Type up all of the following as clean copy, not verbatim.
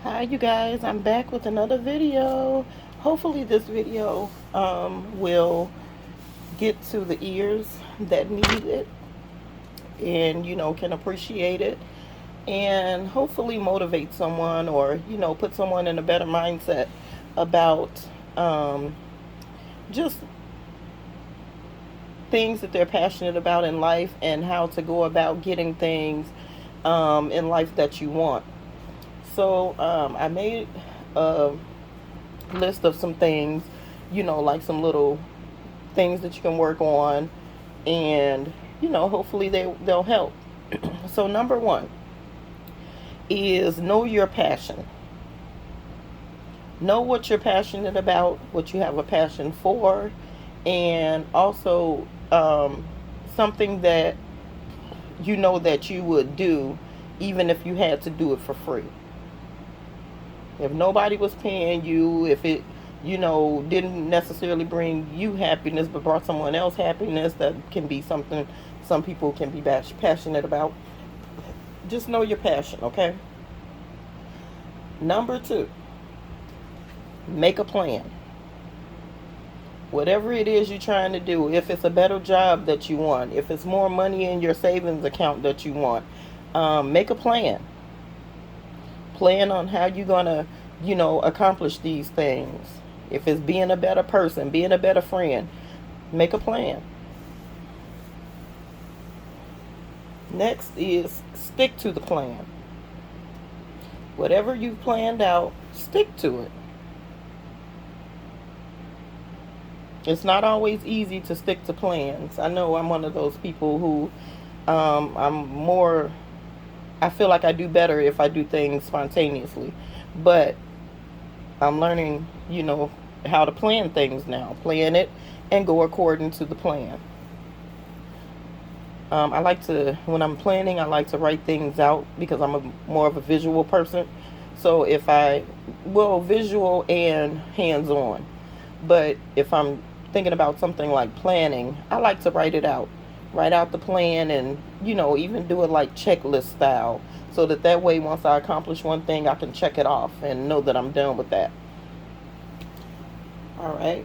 Hi you guys, I'm back with another video. Hopefully this video will get to the ears that need it and can appreciate it and hopefully motivate someone or put someone in a better mindset about um, just things that they're passionate about in life and how to go about getting things in life that you want. So I made a list of some things, like some little things that you can work on, and hopefully they'll help. So number one is know your passion. Know what you're passionate about, what you have a passion for, and also something that you know that you would do even if you had to do it for free. If nobody was paying you, if it, didn't necessarily bring you happiness but brought someone else happiness, that can be something some people can be passionate about. Just know your passion, okay? Number two, make a plan. Whatever it is you're trying to do, if it's a better job that you want, if it's more money in your savings account that you want, make a plan. Plan on how you're going to, accomplish these things. If it's being a better person, being a better friend, make a plan. Next is stick to the plan. Whatever you've planned out, stick to it. It's not always easy to stick to plans. I know I'm one of those people who I'm more, I feel like I do better if I do things spontaneously. But I'm learning, how to plan things now. Plan it and go according to the plan. I like to, when I'm planning, I like to write things out because I'm more of a visual person. So if I, well, visual and hands on. But if I'm thinking about something like planning, I like to write it out. Write out the plan and, even do it like checklist style. So that way, once I accomplish one thing, I can check it off and know that I'm done with that. All right.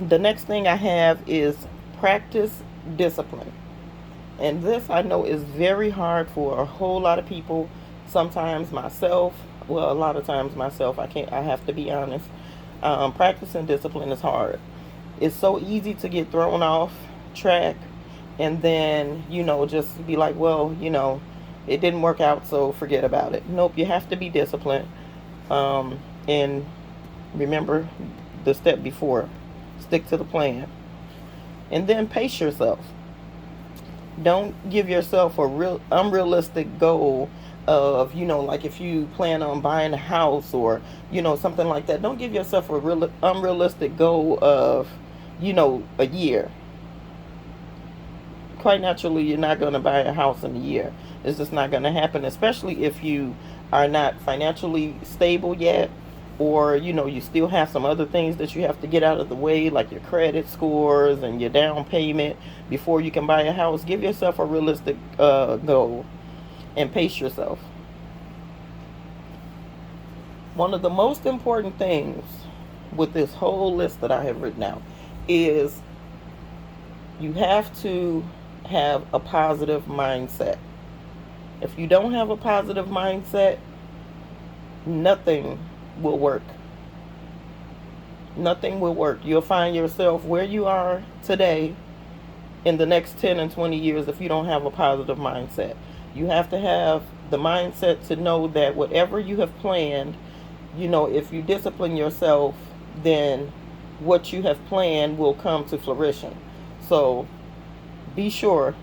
The next thing I have is practice discipline. And this I know is very hard for a whole lot of people. Sometimes myself, well, a lot of times myself, I have to be honest. Practicing discipline is hard. It's so easy to get thrown off track and then, just be like, well, it didn't work out, so forget about it. Nope, you have to be disciplined. And remember the step before, stick to the plan. And then pace yourself. Don't give yourself a real unrealistic goal of, like if you plan on buying a house or, something like that. Don't give yourself a real unrealistic goal of, a year. Quite naturally, you're not going to buy a house in a year. It's just not going to happen, especially if you are not financially stable yet, or you still have some other things that you have to get out of the way, like your credit scores and your down payment, before you can buy a house. Give yourself a realistic goal and pace yourself. One of the most important things with this whole list that I have written out is you have to have a positive mindset. If you don't have a positive mindset, nothing will work. Nothing will work. You'll find yourself where you are today in the next 10 and 20 years if you don't have a positive mindset. You have to have the mindset to know that whatever you have planned, if you discipline yourself, then what you have planned will come to fruition. So be sure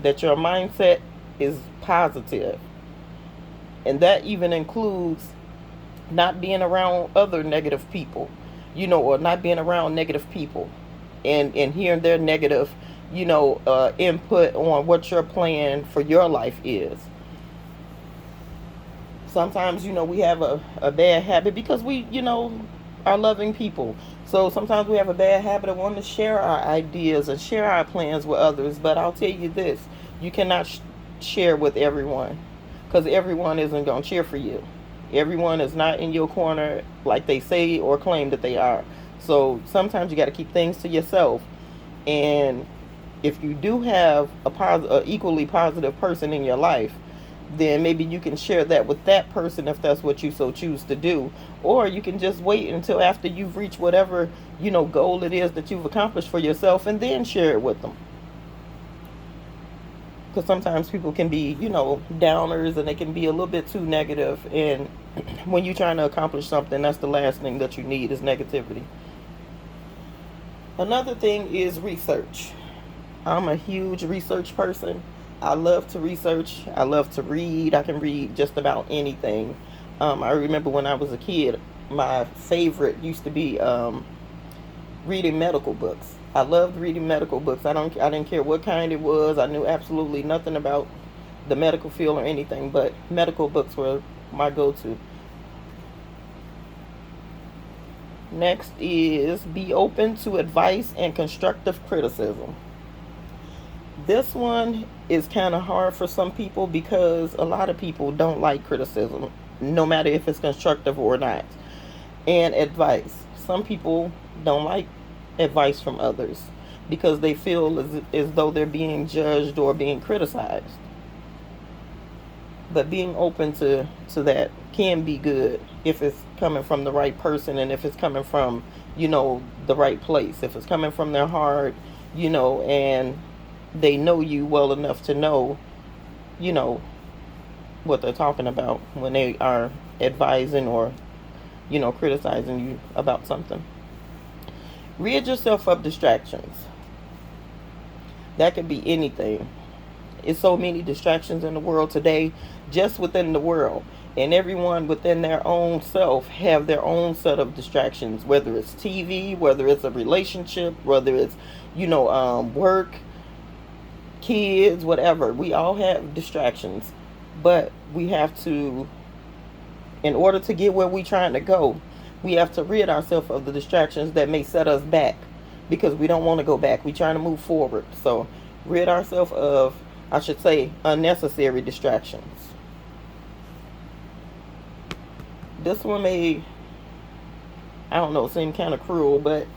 that your mindset is positive. And that even includes not being around other negative people, or not being around negative people and hearing their negative, input on what your plan for your life is. Sometimes, we have a bad habit because we, are loving people. So sometimes we have a bad habit of wanting to share our ideas and share our plans with others. But I'll tell you this, you cannot share with everyone because everyone isn't going to cheer for you. Everyone is not in your corner like they say or claim that they are. So sometimes you got to keep things to yourself. And if you do have a equally positive person in your life, then maybe you can share that with that person if that's what you so choose to do. Or you can just wait until after you've reached whatever, goal it is that you've accomplished for yourself, and then share it with them. Because sometimes people can be, downers, and they can be a little bit too negative. And when you're trying to accomplish something, that's the last thing that you need is negativity. Another thing is research. I'm a huge research person. I love to research. I love to read. I can read just about anything. I remember when I was a kid, my favorite used to be reading medical books. I loved reading medical books. I didn't care what kind it was. I knew absolutely nothing about the medical field or anything, but medical books were my go-to. Next is be open to advice and constructive criticism. This one is kind of hard for some people because a lot of people don't like criticism, no matter if it's constructive or not. And advice. Some people don't like advice from others because they feel as though they're being judged or being criticized. But being open to that can be good if it's coming from the right person, and if it's coming from, the right place. If it's coming from their heart, and they know you well enough to know, you know, what they're talking about when they are advising or, criticizing you about something. Rid yourself of distractions. That could be anything. It's so many distractions in the world today, just within the world. And everyone within their own self have their own set of distractions, whether it's TV, whether it's a relationship, whether it's, work, kids, whatever. We all have distractions. But we have to, in order to get where we're trying to go, we have to rid ourselves of the distractions that may set us back, because we don't want to go back. We're trying to move forward. So rid ourselves of, I should say, unnecessary distractions. This one may, I don't know, seem kind of cruel, but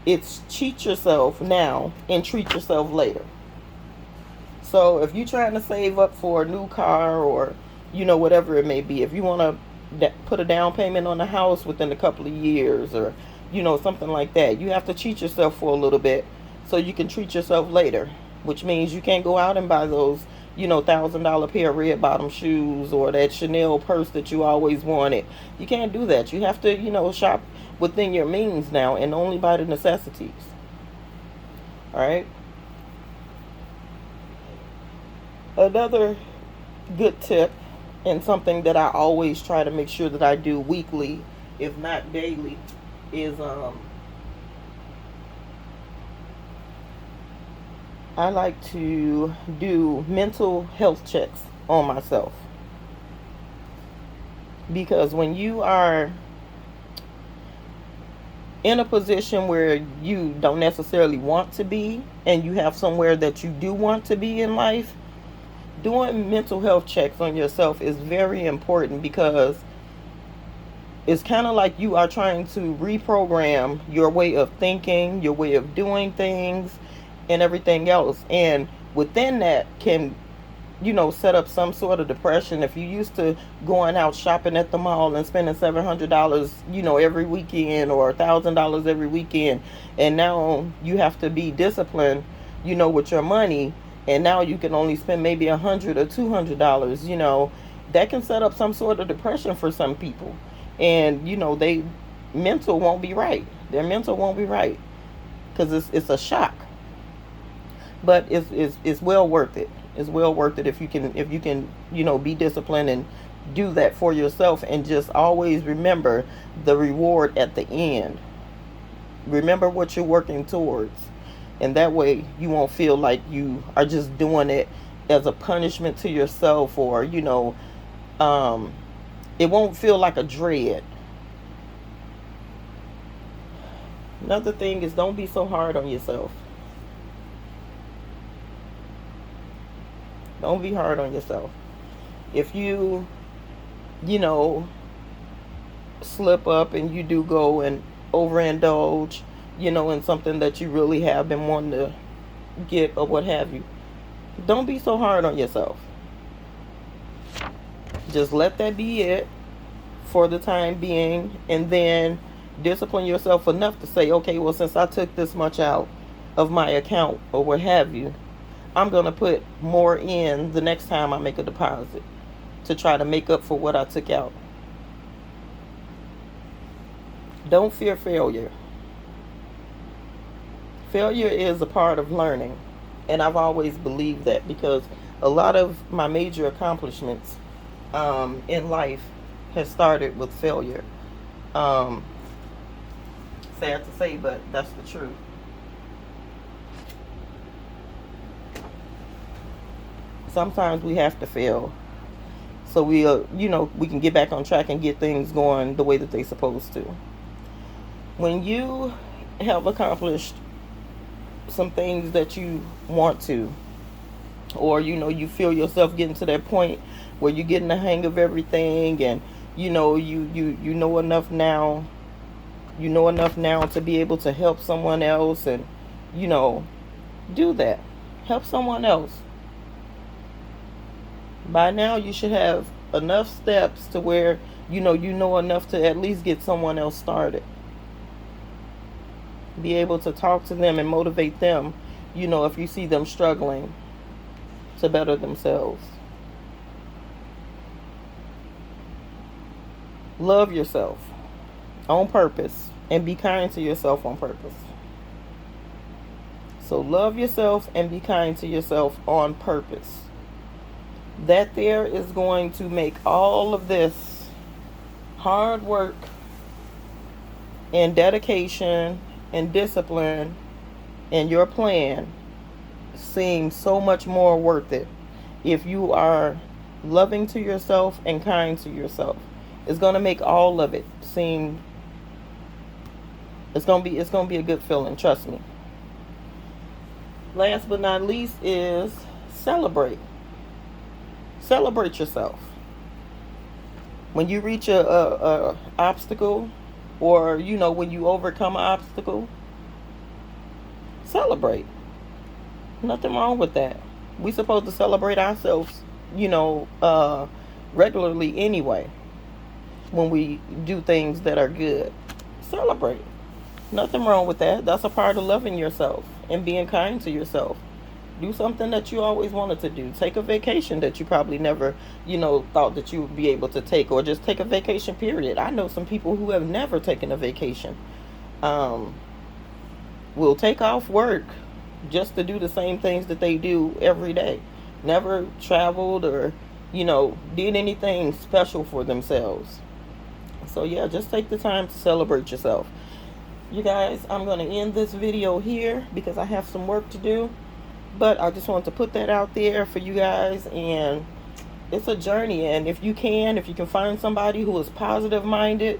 it's cheat yourself now and treat yourself later. So if you're trying to save up for a new car, or, whatever it may be, if you want to put a down payment on the house within a couple of years, or, something like that, you have to cheat yourself for a little bit so you can treat yourself later, which means you can't go out and buy those, $1,000 pair of red bottom shoes or that Chanel purse that you always wanted. You can't do that. You have to, shop within your means now and only buy the necessities. All right. Another good tip, and something that I always try to make sure that I do weekly, if not daily, is I like to do mental health checks on myself. Because when you are in a position where you don't necessarily want to be, and you have somewhere that you do want to be in life, doing mental health checks on yourself is very important, because it's kind of like you are trying to reprogram your way of thinking, your way of doing things, and everything else. And within that can, set up some sort of depression. If you used to going out shopping at the mall and spending $700, every weekend, or $1,000 every weekend, and now you have to be disciplined, with your money, and now you can only spend maybe $100 or $200, that can set up some sort of depression for some people. And, they mental won't be right. Their mental won't be right, because it's a shock. But it's well worth it. It's well worth it if you can be disciplined and do that for yourself, and just always remember the reward at the end. Remember what you're working towards, and that way you won't feel like you are just doing it as a punishment to yourself, or it won't feel like a dread. Another thing is, don't be so hard on yourself. Don't be hard on yourself. If you slip up and you do go and overindulge, in something that you really have been wanting to get or what have you, don't be so hard on yourself. Just let that be it for the time being, and then discipline yourself enough to say, okay, well, since I took this much out of my account or what have you, I'm going to put more in the next time I make a deposit to try to make up for what I took out. Don't fear failure. Failure is a part of learning. And I've always believed that, because a lot of my major accomplishments in life has started with failure. Sad to say, but that's the truth. Sometimes we have to fail so we can get back on track and get things going the way that they're supposed to. When you have accomplished some things that you want to, or you feel yourself getting to that point where you're getting the hang of everything, and you know enough now to be able to help someone else, and do that. Help someone else. By now you should have enough steps to where you know enough to at least get someone else started. Be able to talk to them and motivate them, if you see them struggling to better themselves. Love yourself on purpose and be kind to yourself on purpose. So love yourself and be kind to yourself on purpose. That there is going to make all of this hard work and dedication and discipline and your plan seem so much more worth it if you are loving to yourself and kind to yourself. It's going to make all of it seem, it's going to be a good feeling, trust me. Last but not least is celebrate. Celebrate yourself. When you reach a obstacle, or when you overcome an obstacle, celebrate. Nothing wrong with that. We're supposed to celebrate ourselves, regularly anyway. When we do things that are good, celebrate. Nothing wrong with that. That's a part of loving yourself and being kind to yourself. Do something that you always wanted to do. Take a vacation that you probably never, thought that you would be able to take, or just take a vacation, period. I know some people who have never taken a vacation. Will take off work just to do the same things that they do every day. Never traveled or, did anything special for themselves. So yeah, just take the time to celebrate yourself. You guys, I'm going to end this video here because I have some work to do. But I just wanted to put that out there for you guys. And it's a journey. And if you can find somebody who is positive minded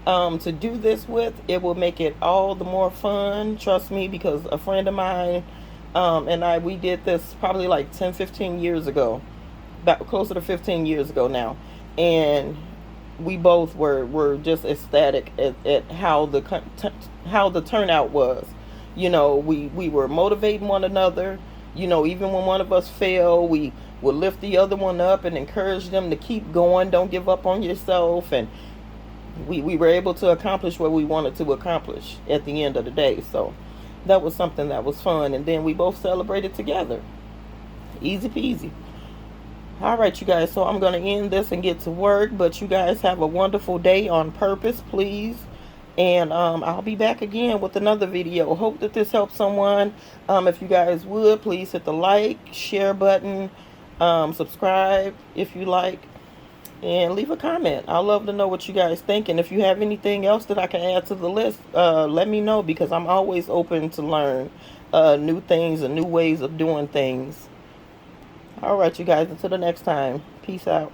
to do this with, it will make it all the more fun. Trust me, because a friend of mine and we did this probably like 10-15 years ago, about closer to 15 years ago now, and we both were just ecstatic at how the turnout was. We were motivating one another. Even when one of us fell, we would lift the other one up and encourage them to keep going. Don't give up on yourself. And we were able to accomplish what we wanted to accomplish at the end of the day. So that was something that was fun. And then we both celebrated together. Easy peasy. All right, you guys. So I'm going to end this and get to work. But you guys have a wonderful day on purpose, please. And I'll be back again with another video. Hope that this helps someone. If you guys would, please hit the like, share button, subscribe if you like, and leave a comment. I'd love to know what you guys think. And if you have anything else that I can add to the list, let me know, because I'm always open to learn new things and new ways of doing things. All right, you guys. Until the next time. Peace out.